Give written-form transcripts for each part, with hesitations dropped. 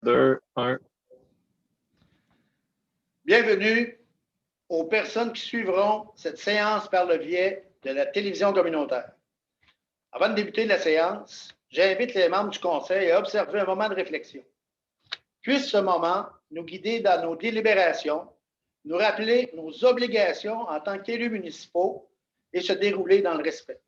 2, 1. Bienvenue aux personnes qui suivront cette séance par le biais de la télévision communautaire. Avant de débuter la séance, j'invite les membres du Conseil à observer un moment de réflexion. Puisse ce moment nous guider dans nos délibérations, nous rappeler nos obligations en tant qu'élus municipaux et se dérouler dans le respect.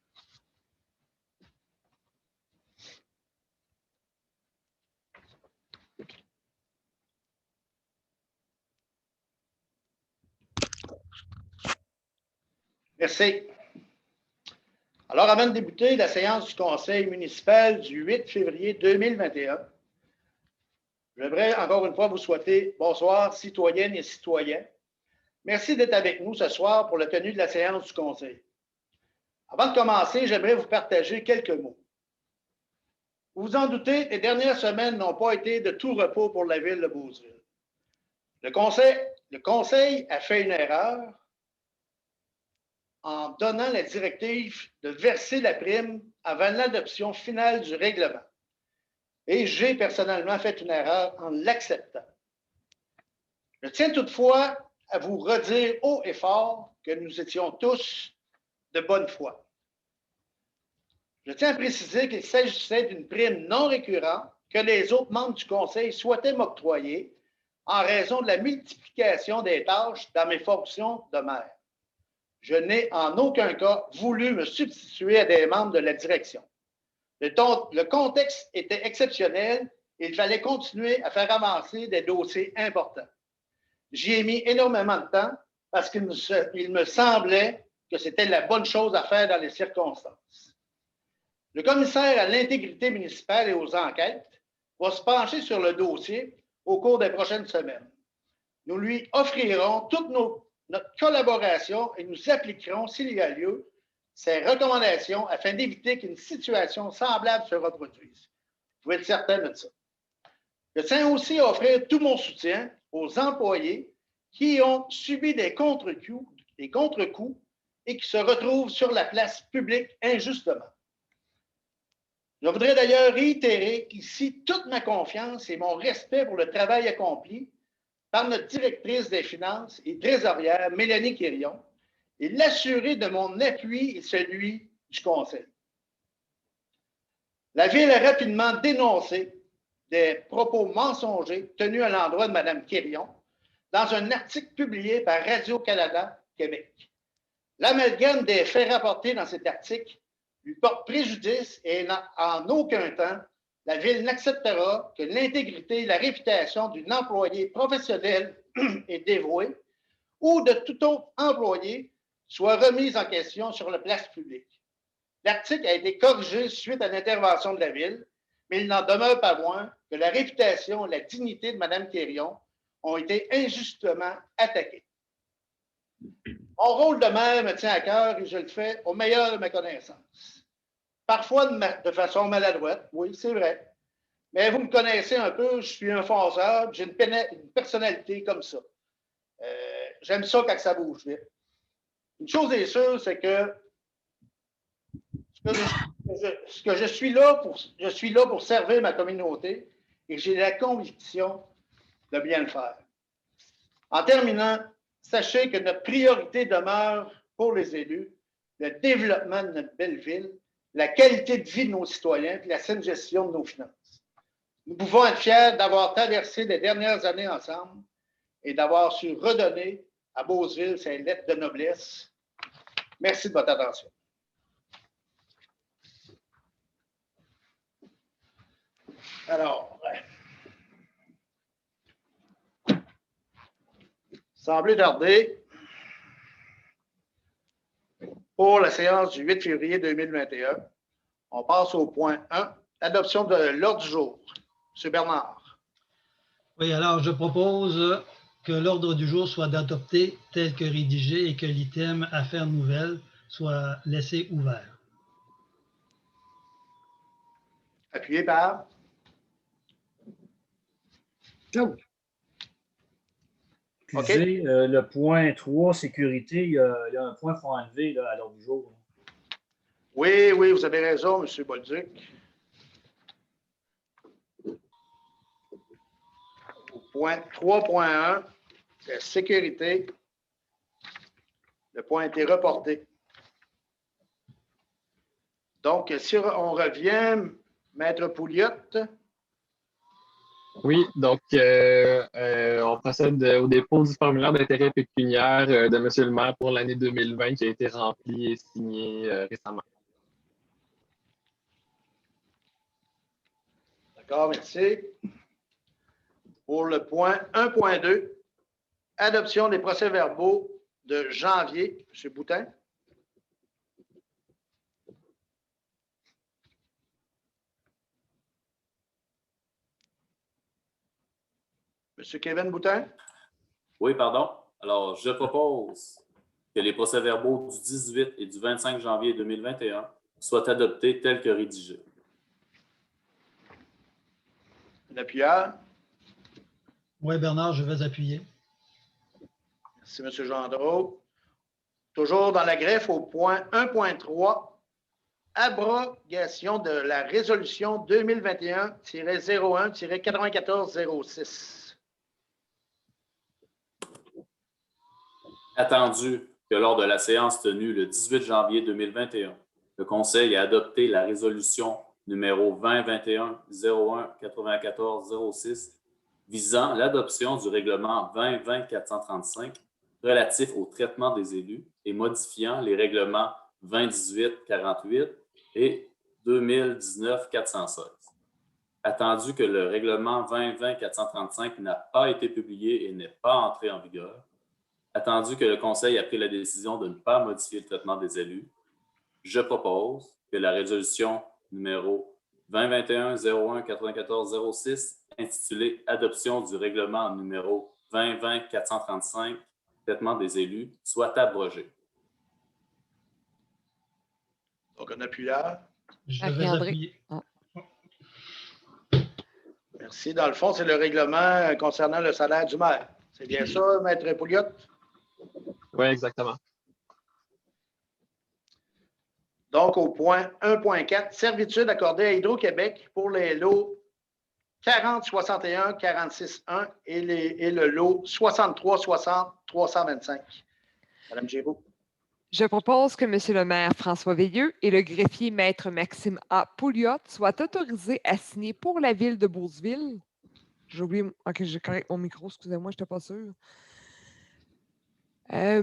Merci. Alors, avant de débuter la séance du Conseil municipal du 8 février 2021, j'aimerais encore une fois vous souhaiter bonsoir, citoyennes et citoyens. Merci d'être avec nous ce soir pour la tenue de la séance du Conseil. Avant de commencer, j'aimerais vous partager quelques mots. Vous vous en doutez, les dernières semaines n'ont pas été de tout repos pour la ville de Beauceville. Le Conseil a fait une erreur en donnant la directive de verser la prime avant l'adoption finale du règlement. Et j'ai personnellement fait une erreur en l'acceptant. Je tiens toutefois à vous redire haut et fort que nous étions tous de bonne foi. Je tiens à préciser qu'il s'agissait d'une prime non récurrente que les autres membres du Conseil souhaitaient m'octroyer en raison de la multiplication des tâches dans mes fonctions de maire. Je n'ai en aucun cas voulu me substituer à des membres de la direction. Le contexte était exceptionnel et il fallait continuer à faire avancer des dossiers importants. J'y ai mis énormément de temps parce qu'il me semblait que c'était la bonne chose à faire dans les circonstances. Le commissaire à l'intégrité municipale et aux enquêtes va se pencher sur le dossier au cours des prochaines semaines. Nous lui offrirons toute notre collaboration et nous appliquerons, s'il y a lieu, ces recommandations afin d'éviter qu'une situation semblable se reproduise. Vous pouvez être certain de ça. Je tiens aussi à offrir tout mon soutien aux employés qui ont subi des contre-coups et qui se retrouvent sur la place publique injustement. Je voudrais d'ailleurs réitérer ici toute ma confiance et mon respect pour le travail accompli par notre directrice des finances et trésorière, Mélanie Quirion, et l'assurer de mon appui et celui du Conseil. La Ville a rapidement dénoncé des propos mensongers tenus à l'endroit de Mme Quirion dans un article publié par Radio-Canada Québec. L'amalgame des faits rapportés dans cet article lui porte préjudice et en aucun temps, la Ville n'acceptera que l'intégrité et la réputation d'un employé professionnel et dévoué ou de tout autre employé soient remises en question sur la place publique. L'article a été corrigé suite à l'intervention de la Ville, mais il n'en demeure pas moins que la réputation et la dignité de Mme Quirion ont été injustement attaquées. Mon rôle de maire me tient à cœur et je le fais au meilleur de ma connaissance. Parfois de façon maladroite, oui, c'est vrai. Mais vous me connaissez un peu, je suis un fonceur, j'ai une personnalité comme ça. J'aime ça quand ça bouge vite. Une chose est sûre, c'est que je suis là pour servir ma communauté et j'ai la conviction de bien le faire. En terminant, sachez que notre priorité demeure pour les élus le développement de notre belle ville, la qualité de vie de nos citoyens et la saine gestion de nos finances. Nous pouvons être fiers d'avoir traversé les dernières années ensemble et d'avoir su redonner à Beauceville ses lettres de noblesse. Merci de votre attention. Alors, sans plus tarder, pour la séance du 8 février 2021, on passe au point 1, l'adoption de l'ordre du jour. M. Bernard. Oui, alors je propose que l'ordre du jour soit adopté tel que rédigé et que l'item affaires nouvelles soit laissé ouvert. Appuyé par? Claude. Excusez, okay. Le point 3, sécurité, il y a un point qu'il faut enlever là, à l'ordre du jour. Oui, vous avez raison, M. Bolduc. point 3.1, la sécurité. Le point a été reporté. Donc, si on revient, Maître Pouliot. Oui, donc on procède au dépôt du formulaire d'intérêt pécuniaire de M. le maire pour l'année 2020 qui a été rempli et signé récemment. D'accord, merci. Pour le point 1.2, adoption des procès-verbaux de janvier. M. Boutin. M. Kevin Boutin. Oui, pardon. Alors, je propose que les procès-verbaux du 18 et du 25 janvier 2021 soient adoptés tels que rédigés. Un appuyeur. Oui, Bernard, je vais appuyer. Merci, M. Gendreau. Toujours dans la greffe au point 1.3, abrogation de la résolution 2021-01-9406. Attendu que lors de la séance tenue le 18 janvier 2021, le Conseil a adopté la résolution numéro 2021-01-9406 visant l'adoption du règlement 2020-435 relatif au traitement des élus et modifiant les règlements 2018-48 et 2019-416. Attendu que le règlement 2020-435 n'a pas été publié et n'est pas entré en vigueur, attendu que le Conseil a pris la décision de ne pas modifier le traitement des élus, je propose que la résolution numéro 2021-01-9406, intitulée Adoption du règlement numéro 2020-435, traitement des élus, soit abrogée. Donc, un appuyeur. Je Ok, vais André. appuyer. Ah. Merci. Dans le fond, c'est le règlement concernant le salaire du maire. C'est bien ça, Maître Pouliot? Oui, exactement. Donc, au point 1.4, servitude accordée à Hydro-Québec pour les lots 4061 46.1 et le lot 6360 325. Madame Giroux. Je propose que M. le maire François Veilleux et le greffier maître Maxime A. Pouliot soient autorisés à signer pour la ville de Beauceville. J'ai oublié. OK, j'ai correct mon micro, excusez-moi, je n'étais pas sûre.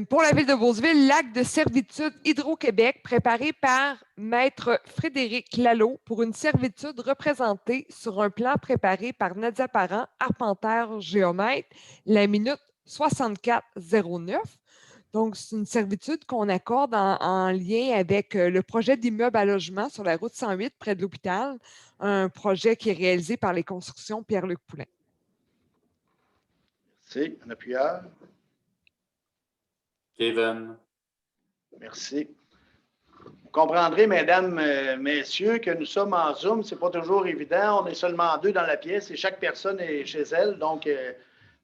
Pour la ville de Beauceville, l'acte de servitude Hydro-Québec préparé par Maître Frédéric Lalo pour une servitude représentée sur un plan préparé par Nadia Parent, arpentaire géomètre, la minute 6409. Donc, c'est une servitude qu'on accorde en lien avec le projet d'immeuble à logement sur la route 108 près de l'hôpital, un projet qui est réalisé par les constructions Pierre-Luc Poulin. Merci. Un appuyeur. Kevin. Merci. Vous comprendrez, mesdames, messieurs, que nous sommes en Zoom. Ce n'est pas toujours évident. On est seulement deux dans la pièce et chaque personne est chez elle. Donc, il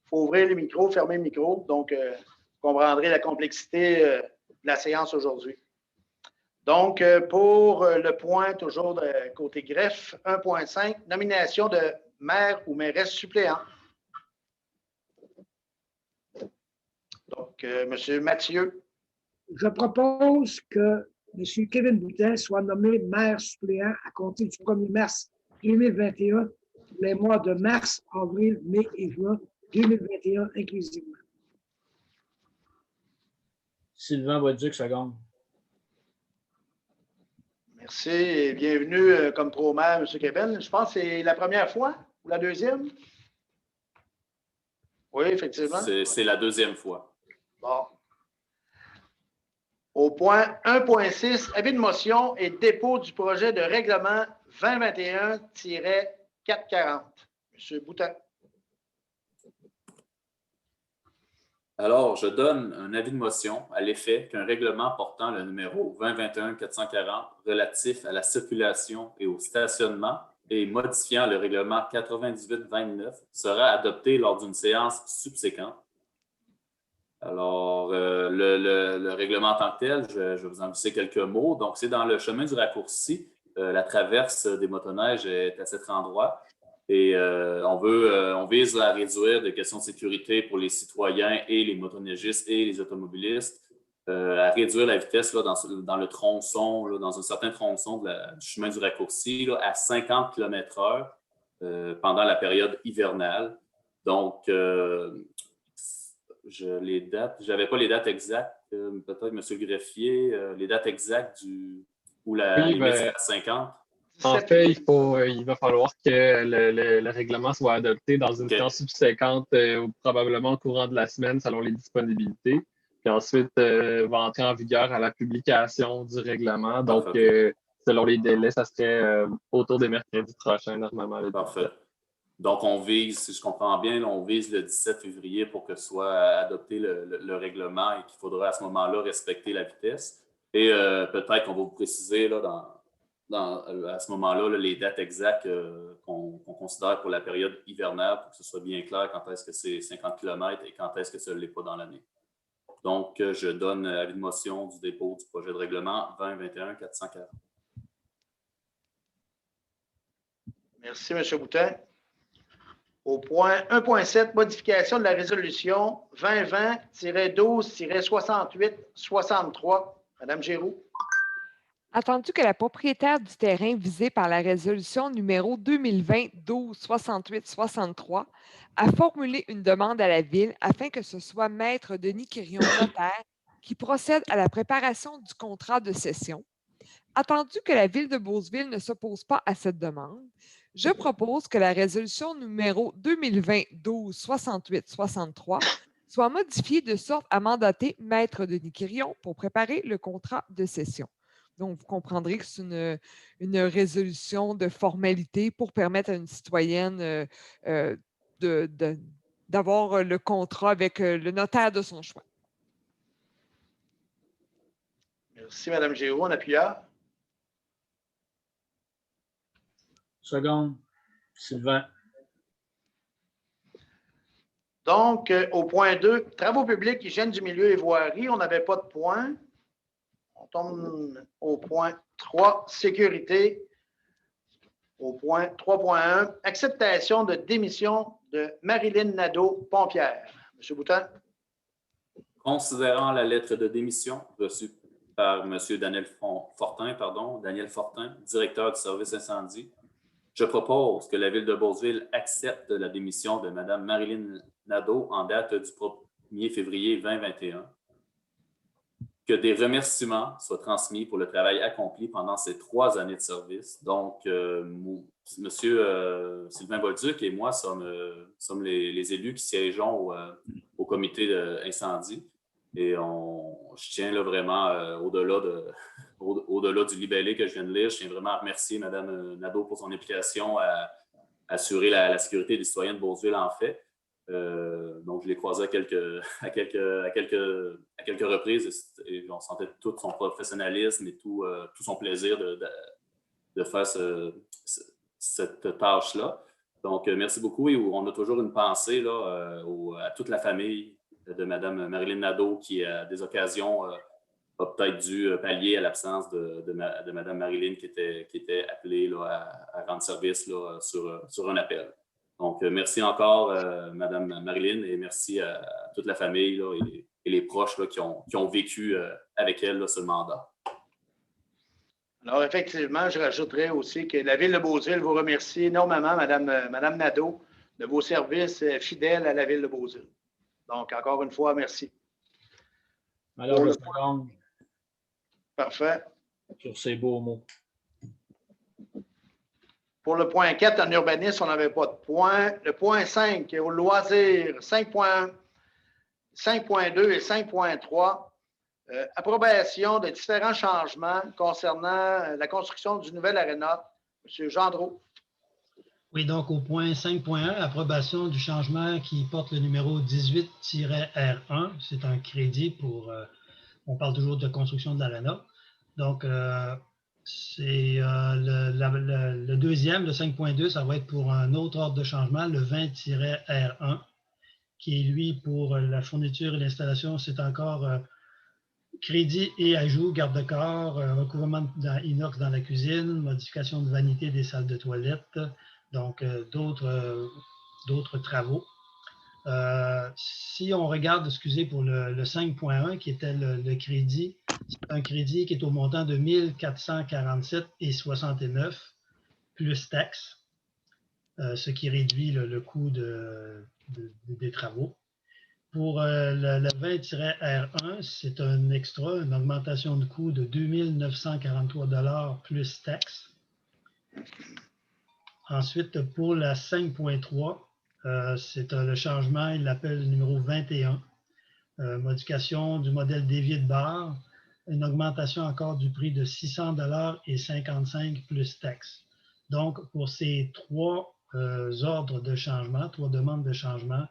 faut ouvrir les micros, fermer le micro. Donc, vous comprendrez la complexité de la séance aujourd'hui. Donc, pour le point, toujours de côté greffe, 1.5, nomination de maire ou mairesse suppléant. Donc, M. Mathieu. Je propose que M. Kevin Boutin soit nommé maire suppléant à compter du 1er mars 2021 pour les mois de mars, avril, mai et juin 2021 inclusivement. Sylvain Bolduc, seconde. Merci et bienvenue comme pro-maire, M. Kevin. Je pense que c'est la première fois ou la deuxième? Oui, effectivement. C'est la deuxième fois. Bon. Au point 1.6, avis de motion et dépôt du projet de règlement 2021-440. M. Boutin. Alors, je donne un avis de motion à l'effet qu'un règlement portant le numéro 2021-440 relatif à la circulation et au stationnement et modifiant le règlement 98-29 sera adopté lors d'une séance subséquente. Alors, le règlement en tant que tel, je vais vous en glisser quelques mots. Donc, c'est dans le chemin du raccourci. La traverse des motoneiges est à cet endroit. Et on vise à réduire des questions de sécurité pour les citoyens et les motoneigistes et les automobilistes, à réduire la vitesse là, dans le tronçon, là, dans un certain tronçon du chemin du raccourci là, à 50 km/h pendant la période hivernale. Donc, les dates, je n'avais pas les dates exactes, peut-être, M. le greffier, les dates exactes où la limite est à 50. En fait, il va falloir que le règlement soit adopté dans une séance subséquente, probablement au courant de la semaine, selon les disponibilités. Puis ensuite, va entrer en vigueur à la publication du règlement. Donc, selon les délais, ça serait autour des mercredis prochains, normalement. Parfait. Donc, on vise, si je comprends bien, là, on vise le 17 février pour que soit adopté le règlement et qu'il faudra à ce moment-là respecter la vitesse. Et peut-être qu'on va vous préciser là, à ce moment-là là, les dates exactes qu'on considère pour la période hivernale pour que ce soit bien clair quand est-ce que c'est 50 km et quand est-ce que ça ne l'est pas dans l'année. Donc, je donne avis de motion du dépôt du projet de règlement 2021-440. Merci, M. Boutin. Au point 1.7, modification de la résolution 2020-12-68-63. Mme Giroux. Attendu que la propriétaire du terrain visé par la résolution numéro 2020-12-68-63 a formulé une demande à la Ville afin que ce soit Maître Denis Quirion, notaire, qui procède à la préparation du contrat de cession. Attendu que la Ville de Beauceville ne s'oppose pas à cette demande, je propose que la résolution numéro 2020-12-68-63 soit modifiée de sorte à mandater Maître Denis Quirion pour préparer le contrat de cession. Donc, vous comprendrez que c'est une résolution de formalité pour permettre à une citoyenne d'avoir le contrat avec le notaire de son choix. Merci, Mme Géraud. En appuyant. Seconde. Sylvain. Donc, au point 2, travaux publics, hygiène du milieu et voirie, on n'avait pas de point. On tombe au point 3, sécurité. Au point 3.1, acceptation de démission de Marilyn Nadeau, pompière. M. Boutin. Considérant la lettre de démission reçue par M. Daniel Fortin, directeur du service incendie, je propose que la Ville de Beauceville accepte la démission de Mme Marilyn Nadeau en date du 1er février 2021. Que des remerciements soient transmis pour le travail accompli pendant ces 3 années de service. Donc, M. Sylvain Bolduc et moi sommes les élus qui siégeons au comité d'incendie. Et je tiens là vraiment, au-delà du libellé que je viens de lire, je tiens vraiment à remercier Mme Nadeau pour son implication à assurer la sécurité des citoyens de Beauceville, en fait. Donc, je l'ai croisé à quelques reprises et on sentait tout son professionnalisme et tout son plaisir de faire cette tâche-là. Donc, merci beaucoup et on a toujours une pensée là, à toute la famille de Mme Marilyn Nadeau qui, à des occasions, a peut-être dû pallier à l'absence de Mme Marilyn qui était appelée là, à rendre service là, sur un appel. Donc, merci encore, Mme Marilyn, et merci à toute la famille là, et les proches là, qui ont vécu avec elle là, ce mandat. Alors, effectivement, je rajouterais aussi que la Ville de Beauceville vous remercie énormément, Mme Nadeau, de vos services fidèles à la Ville de Beauceville. Donc, encore une fois, merci. Alors, le point. Parfait. Sur ces beaux mots. Pour le point 4, en urbanisme, on n'avait pas de point. Le point 5, au loisir, 5.2 et 5.3, approbation de différents changements concernant la construction du nouvel aréna. M. Gendreau. Oui, donc au point 5.1, approbation du changement qui porte le numéro 18-R1. C'est un crédit pour, on parle toujours de construction de l'aréna. Donc, c'est le deuxième, le 5.2, ça va être pour un autre ordre de changement, le 20-R1, qui est lui pour la fourniture et l'installation, c'est encore crédit et ajout, garde-corps, recouvrement inox dans la cuisine, modification de vanité des salles de toilette, donc d'autres travaux. Si on regarde, excusez, pour le 5.1, qui était le crédit, c'est un crédit qui est au montant de 1 447,69 plus taxes, ce qui réduit le coût des travaux. Pour le 20-R1, c'est un extra, une augmentation de coût de 2 943 plus taxes. Ensuite, pour la 5.3, c'est le changement, il l'appelle numéro 21, modification du modèle d'évier de barre, une augmentation encore du prix de 600 et 55 plus taxes. Donc, pour ces trois ordres de changement, trois demandes de changement,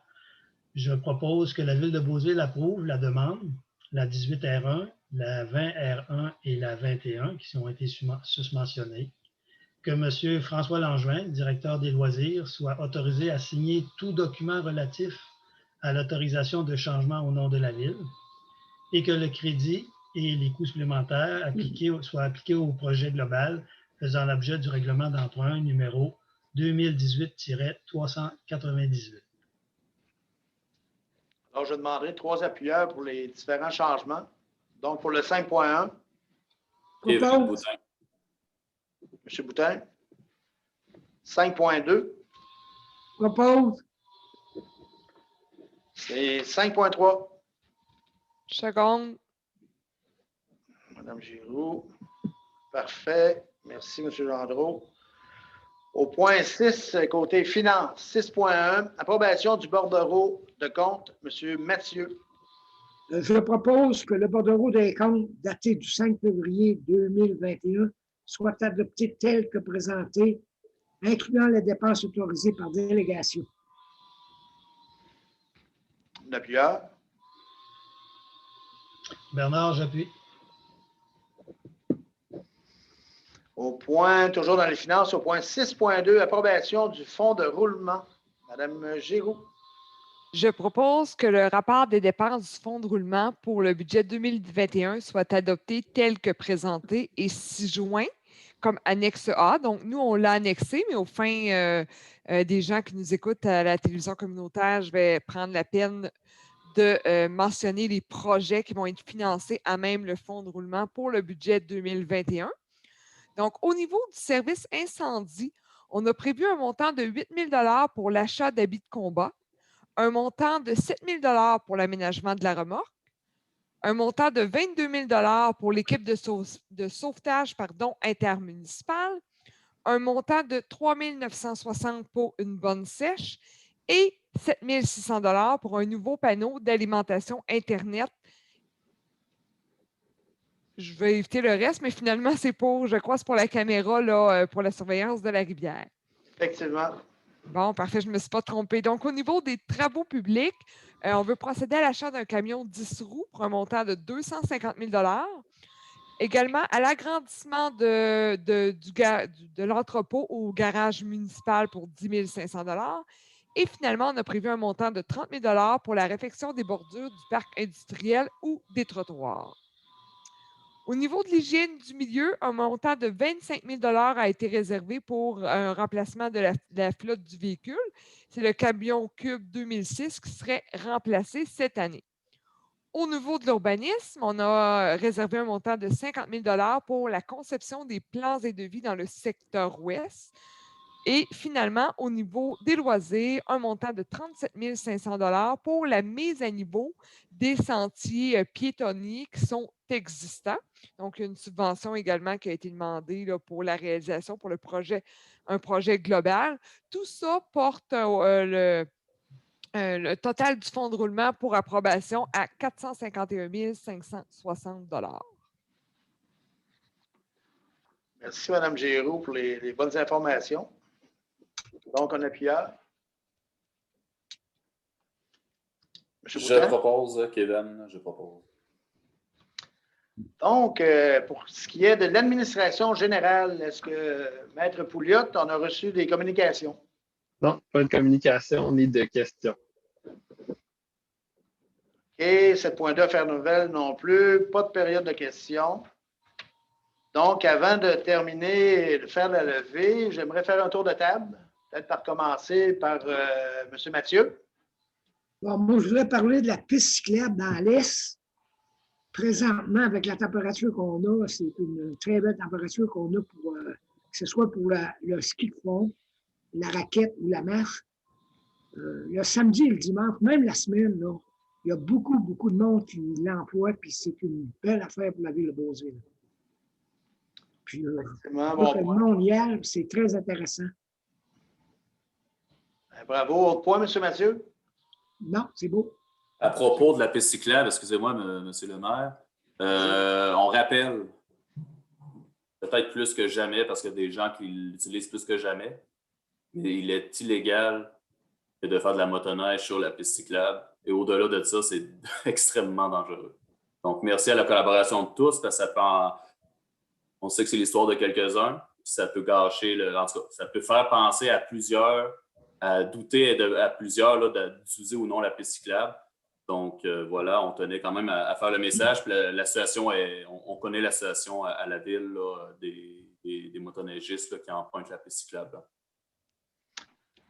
je propose que la Ville de Beauceville approuve la demande, la 18R1, la 20R1 et la 21 qui ont été susmentionnées. Que M. François Langevin, directeur des loisirs, soit autorisé à signer tout document relatif à l'autorisation de changement au nom de la Ville et que le crédit et les coûts supplémentaires soient appliqués au projet global faisant l'objet du règlement d'emprunt numéro 2018-398. Alors, je demanderai 3 appuyeurs pour les différents changements. Donc, pour le 5.1. Kevin Boutin. M. Boutin. 5.2. Propose. C'est 5.3. Seconde. Mme Giroux. Parfait. Merci, M. Gendreau. Au point 6, côté finance, 6.1, approbation du bordereau de compte, M. Mathieu. Je propose que le bordereau des comptes daté du 5 février 2021 soit adopté tel que présenté, incluant les dépenses autorisées par délégation. L'appuyeur. Bernard, j'appuie. Au point, toujours dans les finances, au point 6.2, approbation du fonds de roulement. Mme Giroux. Je propose que le rapport des dépenses du fonds de roulement pour le budget 2021 soit adopté tel que présenté et 6 joint comme annexe A. Donc, nous, on l'a annexé, mais au fin des gens qui nous écoutent à la télévision communautaire, je vais prendre la peine de mentionner les projets qui vont être financés à même le fonds de roulement pour le budget 2021. Donc, au niveau du service incendie, on a prévu un montant de 8 000 $ pour l'achat d'habits de combat, un montant de 7 000 $ pour l'aménagement de la remorque, un montant de 22 000 $ pour l'équipe de sauvetage intermunicipale, un montant de 3 960 $ pour une bonne sèche et 7 600 $ pour un nouveau panneau d'alimentation Internet. Je vais éviter le reste, mais finalement, c'est pour, je crois, c'est pour la caméra, là, pour la surveillance de la rivière. Effectivement. Bon, parfait, je ne me suis pas trompée. Donc, au niveau des travaux publics, on veut procéder à l'achat d'un camion 10 roues pour un montant de 250 000 $. Également, à l'agrandissement de l'entrepôt au garage municipal pour 10 500 $. Et finalement, on a prévu un montant de 30 000 $ pour la réfection des bordures du parc industriel ou des trottoirs. Au niveau de l'hygiène du milieu, un montant de 25 000 $ a été réservé pour un remplacement de la flotte du véhicule. C'est le camion Cube 2006 qui serait remplacé cette année. Au niveau de l'urbanisme, on a réservé un montant de 50 000 $ pour la conception des plans et devis dans le secteur ouest. Et finalement, au niveau des loisirs, un montant de 37 500 $ pour la mise à niveau des sentiers piétonniers qui sont existants. Donc, il y a une subvention également qui a été demandée là, pour la réalisation, pour un projet global. Tout ça porte le total du fonds de roulement pour approbation à 451 560 $. Merci, Mme Giroux, pour les bonnes informations. Donc, un appuyeur. Je propose, Kevin, je propose. Donc, pour ce qui est de l'administration générale, est-ce que, Maître Pouliot, on a reçu des communications? Non, pas de communication ni de questions. Et 7.2, affaires nouvelles non plus, pas de période de questions. Donc, avant de terminer et de faire la levée, j'aimerais faire un tour de table. peut-être par commencer par M. Mathieu. Bon, moi, je voudrais parler de la piste cyclable dans l'Est. Présentement, avec la température qu'on a, c'est une très belle température qu'on a pour que ce soit pour le ski de fond, la raquette ou la marche. Le samedi et le dimanche, même la semaine, là, il y a beaucoup, beaucoup de monde qui l'emploie, puis c'est une belle affaire pour la ville de Beauceville. Puis, le monde y aille, c'est très intéressant. Bravo. Autre point, M. Mathieu? Non, c'est beau. À propos de la piste cyclable, excusez-moi, M. le maire, on rappelle, peut-être plus que jamais, parce qu'il y a des gens qui l'utilisent plus que jamais, mais il est illégal de faire de la motoneige sur la piste cyclable. Et au-delà de ça, c'est extrêmement dangereux. Donc, merci à la collaboration de tous, parce que on sait que c'est l'histoire de quelques-uns, ça peut gâcher, en tout cas, ça peut faire penser à plusieurs, à douter à plusieurs d'utiliser ou non la piste cyclable. Donc, voilà, on tenait quand même à faire le message. Puis la situation on connaît la situation à la ville là, des motoneigistes là, qui empruntent la piste cyclable. Là.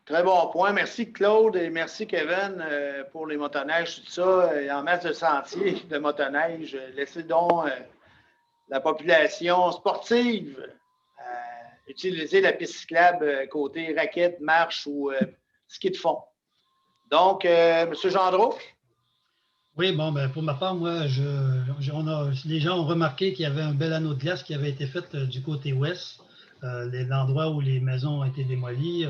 Très bon point. Merci Claude et merci Kevin pour les motoneiges, tout ça. En masse de sentiers de motoneige, laissez donc la population sportive utiliser la piste cyclable côté raquette, marche ou ski de fond. Donc, M. Gendreau. Oui, bon, ben, pour ma part, moi, les gens ont remarqué qu'il y avait un bel anneau de glace qui avait été fait du côté ouest, l'endroit où les maisons ont été démolies.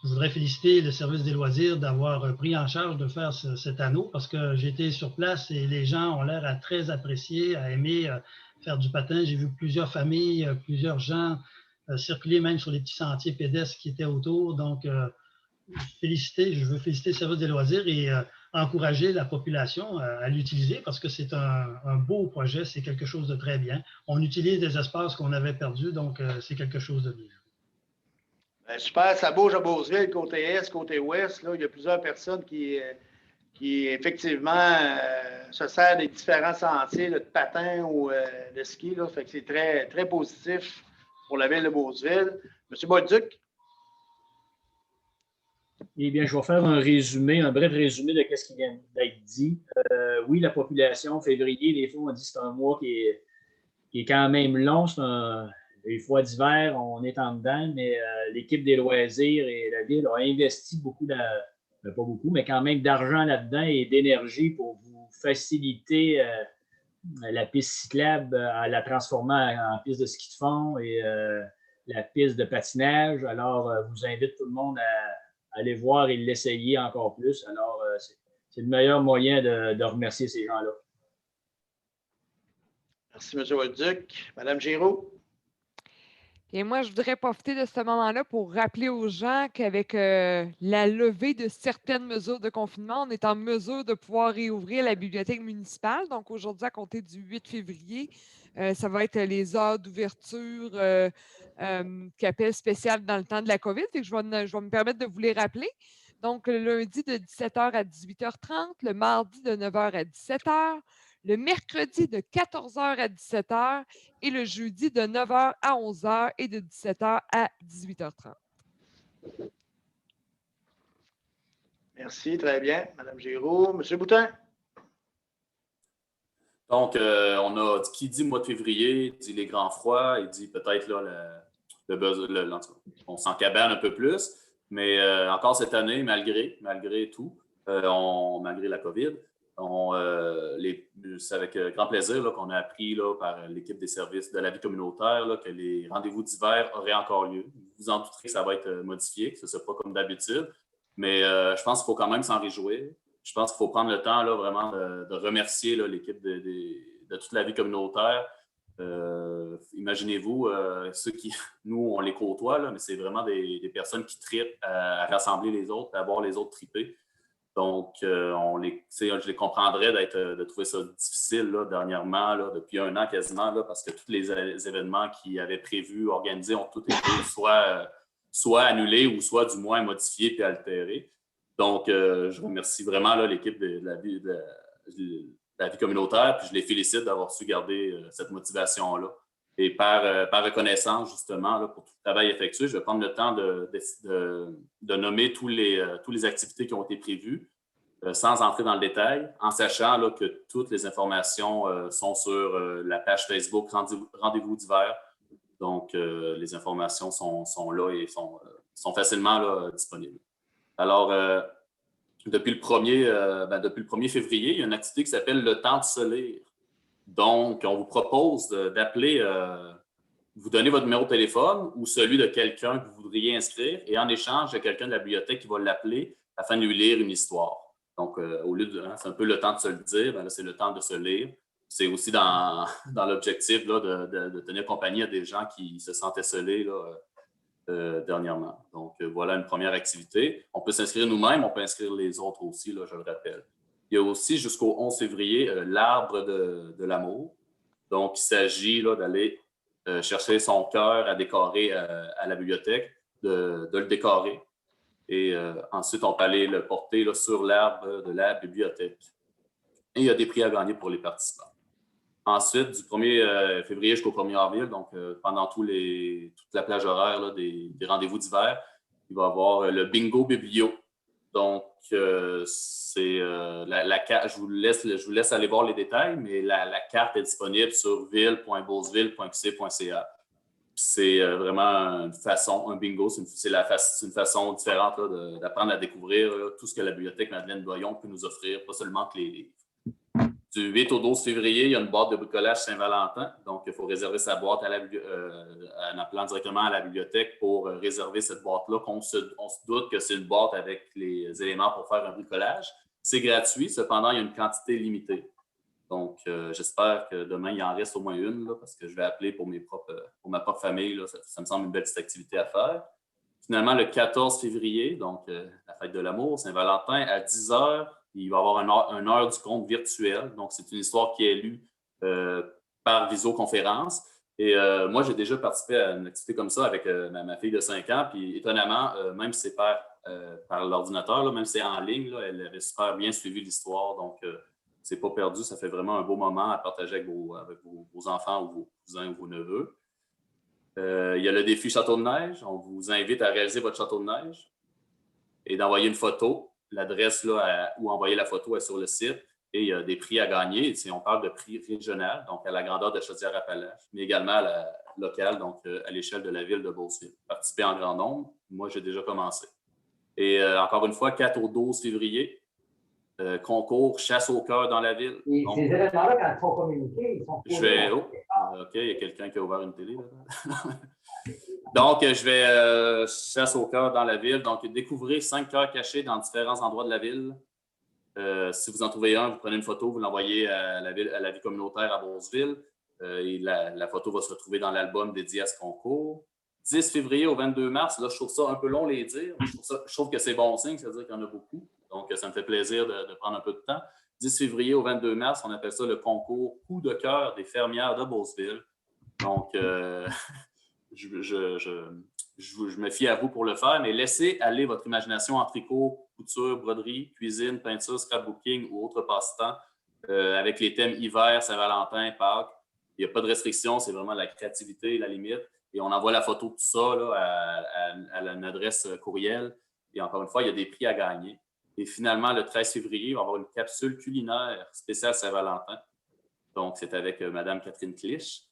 Je voudrais féliciter le service des loisirs d'avoir pris en charge de faire cet anneau parce que j'ai été sur place et les gens ont l'air à très apprécier, à aimer faire du patin. J'ai vu plusieurs familles, plusieurs gens circuler même sur les petits sentiers pédestres qui étaient autour. Donc, je veux féliciter le service des loisirs et encourager la population à l'utiliser parce que c'est un beau projet, c'est quelque chose de très bien. On utilise des espaces qu'on avait perdus, donc c'est quelque chose de bien. Bien, super, ça bouge à Beauceville, côté est, côté ouest. Là, il y a plusieurs personnes qui effectivement, se servent des différents sentiers là, de patin ou de ski. Là, fait que c'est très, très positif pour la ville de Beauceville. M. Bolduc? Eh bien, je vais faire un bref résumé de ce qui vient d'être dit. Oui, la population, février, des fois, on dit que c'est un mois qui est quand même long. Les fois d'hiver, on est en dedans, mais l'équipe des loisirs et la ville ont investi beaucoup, pas beaucoup, mais quand même d'argent là-dedans et d'énergie pour vous faciliter la piste cyclable en la transformant en piste de ski de fond et la piste de patinage. Alors, je vous invite tout le monde à aller voir et l'essayer encore plus. Alors, c'est le meilleur moyen de remercier ces gens-là. Merci, M. Bolduc. Mme Giroux? Et moi, je voudrais profiter de ce moment-là pour rappeler aux gens qu'avec la levée de certaines mesures de confinement, on est en mesure de pouvoir réouvrir la bibliothèque municipale. Donc, aujourd'hui, à compter du 8 février, ça va être les heures d'ouverture qui appellent spéciales dans le temps de la COVID. Fait que je vais me permettre de vous les rappeler. Donc, le lundi de 17h à 18h30, le mardi de 9h à 17h, le mercredi de 14h à 17h et le jeudi de 9h à 11h et de 17h à 18h30. Merci, très bien. Mme Giroux. M. Boutin? Donc, on a qui dit mois de février, dit les grands froids, il dit peut-être là, on s'en cabane un peu plus, mais encore cette année, malgré tout, malgré la COVID, c'est avec grand plaisir là, qu'on a appris là, par l'équipe des services de la vie communautaire là, que les rendez-vous d'hiver auraient encore lieu. Vous vous en douterez que ça va être modifié, que ce ne sera pas comme d'habitude, mais je pense qu'il faut quand même s'en réjouir. Je pense qu'il faut prendre le temps là, vraiment de remercier là, l'équipe de toute la vie communautaire. Imaginez-vous, ceux qui, nous, on les côtoie, là, mais c'est vraiment des personnes qui tripent à rassembler les autres, à voir les autres triper. Donc, je les comprendrais de trouver ça difficile là, dernièrement, là, depuis un an quasiment, là, parce que tous les événements qu'ils avaient prévus, organisés, ont tous été soit annulés ou soit du moins modifiés puis altérés. Donc, je remercie vraiment là, l'équipe de la vie communautaire, puis je les félicite d'avoir su garder cette motivation-là. Et par reconnaissance, justement, là, pour tout le travail effectué, je vais prendre le temps de nommer tous les activités qui ont été prévues, sans entrer dans le détail, en sachant là, que toutes les informations sont sur la page Facebook Rendez-vous d'hiver. Donc, les informations sont là et sont facilement là, disponibles. Alors, depuis le 1er février, il y a une activité qui s'appelle le temps de se lire. Donc, on vous propose d'appeler, vous donner votre numéro de téléphone ou celui de quelqu'un que vous voudriez inscrire et en échange, il y a quelqu'un de la bibliothèque qui va l'appeler afin de lui lire une histoire. Donc, au lieu de, c'est un peu le temps de se le dire, là, c'est le temps de se lire. C'est aussi dans l'objectif là, de tenir compagnie à des gens qui se sentaient seuls là, dernièrement. Donc, voilà une première activité. On peut s'inscrire nous-mêmes, on peut inscrire les autres aussi, là, je le rappelle. Il y a aussi jusqu'au 11 février l'arbre de l'amour. Donc, il s'agit là, d'aller chercher son cœur à décorer à la bibliothèque, de le décorer. Et ensuite, on peut aller le porter là, sur l'arbre de la bibliothèque. Et il y a des prix à gagner pour les participants. Ensuite, du 1er février jusqu'au 1er avril, donc pendant toute la plage horaire là, des rendez-vous d'hiver, il va y avoir le bingo biblio. Donc, c'est la carte. Je vous laisse aller voir les détails, mais la carte est disponible sur ville.beauceville.qc.ca. C'est vraiment un bingo, c'est une façon différente là, d'apprendre à découvrir là, tout ce que la bibliothèque Madeleine Doyon peut nous offrir, pas seulement que les livres. Du 8 au 12 février, il y a une boîte de bricolage Saint-Valentin. Donc, il faut réserver sa boîte en appelant directement à la bibliothèque pour réserver cette boîte-là. On se doute que c'est une boîte avec les éléments pour faire un bricolage. C'est gratuit, cependant, il y a une quantité limitée. Donc, j'espère que demain, il en reste au moins une, là, parce que je vais appeler pour ma propre famille. Là, ça me semble une belle petite activité à faire. Finalement, le 14 février, donc la fête de l'amour, Saint-Valentin, à 10 h, il va y avoir une heure du conte virtuel. Donc, c'est une histoire qui est lue par visioconférence. Et moi, j'ai déjà participé à une activité comme ça avec ma fille de 5 ans. Puis, étonnamment, même si c'est par l'ordinateur, là, même si c'est en ligne, là, elle avait super bien suivi l'histoire. Donc, c'est pas perdu. Ça fait vraiment un beau moment à partager avec vos enfants ou vos cousins ou vos neveux. Il y a le défi Château de neige. On vous invite à réaliser votre château de neige et d'envoyer une photo. L'adresse là, où envoyer la photo est sur le site. Et il y a des prix à gagner. On parle de prix régional, donc à la grandeur de Chaudière-Appalaches, mais également à la locale, donc à l'échelle de la ville de Beauceville. Participer en grand nombre. Moi, j'ai déjà commencé. Et encore une fois, 4 au 12 février, concours chasse au cœur dans la ville. Et donc, ces événements-là, quand ils sont communiqués, ils sont... OK, il y a quelqu'un qui a ouvert une télé. Donc, je vais chasse au cœur dans la ville. Donc, découvrez 5 cœurs cachés dans différents endroits de la ville. Si vous en trouvez un, vous prenez une photo, vous l'envoyez à la vie communautaire à Beauceville. Et la photo va se retrouver dans l'album dédié à ce concours. 10 février au 22 mars, là, je trouve ça un peu long les dire. Je trouve que c'est bon signe, c'est-à-dire qu'il y en a beaucoup. Donc, ça me fait plaisir de prendre un peu de temps. 10 février au 22 mars, on appelle ça le concours Coup de cœur des fermières de Beauceville. Donc, je me fie à vous pour le faire, mais laissez aller votre imagination en tricot, couture, broderie, cuisine, peinture, scrapbooking ou autre passe-temps avec les thèmes hiver, Saint-Valentin, Pâques. Il n'y a pas de restriction, c'est vraiment la créativité, la limite. Et on envoie la photo de tout ça là, à une adresse courriel. Et encore une fois, il y a des prix à gagner. Et finalement, le 13 février, il va y avoir une capsule culinaire spéciale Saint-Valentin. Donc, c'est avec Mme Catherine Clich,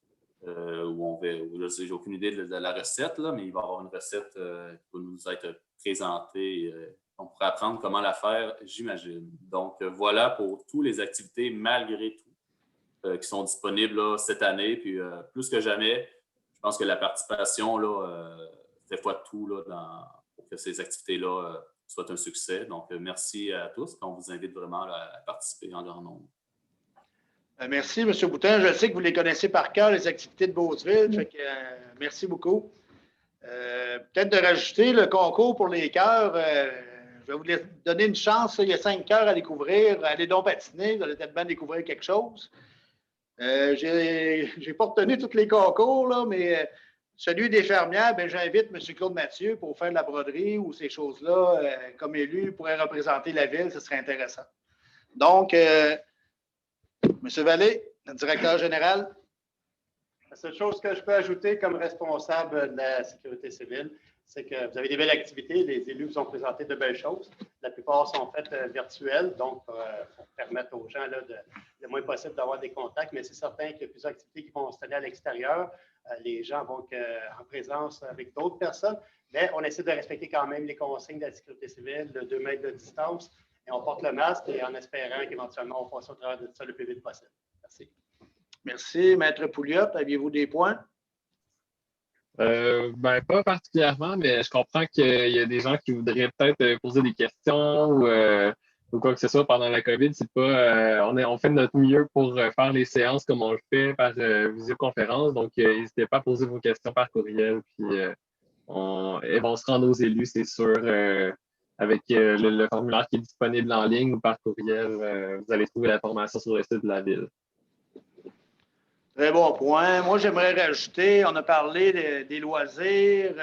où j'ai aucune idée de la recette, là, mais il va y avoir une recette qui va nous être présentée. On pourra apprendre comment la faire, j'imagine. Donc, voilà pour toutes les activités, malgré tout, qui sont disponibles là, cette année. Puis, plus que jamais, je pense que la participation là, fait foi de tout là, pour que ces activités-là soient un succès. Donc, merci à tous. On vous invite vraiment là, à participer en grand nombre. Merci, M. Boutin. Je sais que vous les connaissez par cœur, les activités de Beauceville. Fait que, merci beaucoup. Peut-être de rajouter le concours pour les cœurs. Je vais vous donner une chance. Il y a 5 cœurs à découvrir. Allez donc patiner. Vous allez peut-être bien découvrir quelque chose. Je n'ai pas retenu tous les concours, là, mais celui des fermières, j'invite M. Claude Mathieu pour faire de la broderie ou ces choses-là. Comme élu, il pourrait représenter la ville. Ce serait intéressant. Donc, M. Vallée, le directeur général. La seule chose que je peux ajouter comme responsable de la sécurité civile, c'est que vous avez des belles activités, les élus vous ont présenté de belles choses. La plupart sont faites virtuelles, donc pour permettre aux gens là, le moins possible d'avoir des contacts, mais c'est certain qu'il y a plusieurs activités qui vont se tenir à l'extérieur. Les gens vont être en présence avec d'autres personnes, mais on essaie de respecter quand même les consignes de la sécurité civile, de 2 mètres de distance, et on porte le masque et en espérant qu'éventuellement on fasse au travers de ça le plus vite possible. Merci. Merci. Maître Pouliot, aviez-vous des points? Ben, pas particulièrement, mais je comprends qu'il y a des gens qui voudraient peut-être poser des questions ou quoi que ce soit pendant la COVID. C'est pas, on fait de notre mieux pour faire les séances comme on le fait par visioconférence. Donc, n'hésitez pas à poser vos questions par courriel. Puis, elles vont se rendre aux élus, c'est sûr, avec le formulaire qui est disponible en ligne ou par courriel. Vous allez trouver l'information sur le site de la Ville. Très bon point. Moi, j'aimerais rajouter, on a parlé des loisirs,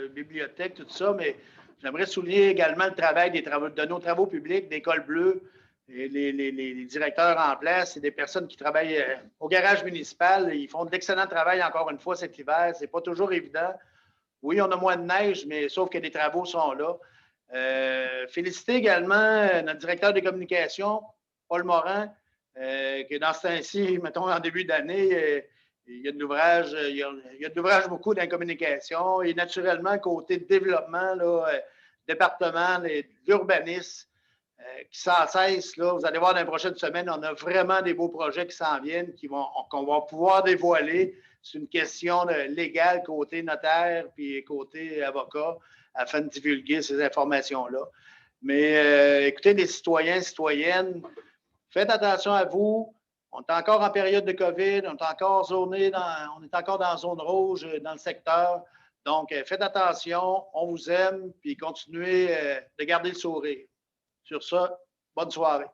bibliothèque, tout ça, mais j'aimerais souligner également le travail de nos travaux publics, d'École Bleue, et les directeurs en place, c'est des personnes qui travaillent au garage municipal. Ils font d'excellent travail encore une fois cet hiver. C'est pas toujours évident. Oui, on a moins de neige, mais sauf que les travaux sont là. Féliciter également notre directeur de communication, Paul Morin, que dans ce temps-ci, mettons en début d'année, il y a de l'ouvrage, il y a de l'ouvrage beaucoup dans la communication et naturellement, côté développement, là, département, l'urbanisme, qui sans cesse, là, vous allez voir dans les prochaines semaines, on a vraiment des beaux projets qui s'en viennent, qu'on va pouvoir dévoiler. C'est une question légale côté notaire puis côté avocat afin de divulguer ces informations-là. Mais écoutez, les citoyens, citoyennes, faites attention à vous. On est encore en période de COVID, on est encore dans zone rouge dans le secteur. Donc, faites attention, on vous aime, puis continuez de garder le sourire. Sur ça, bonne soirée.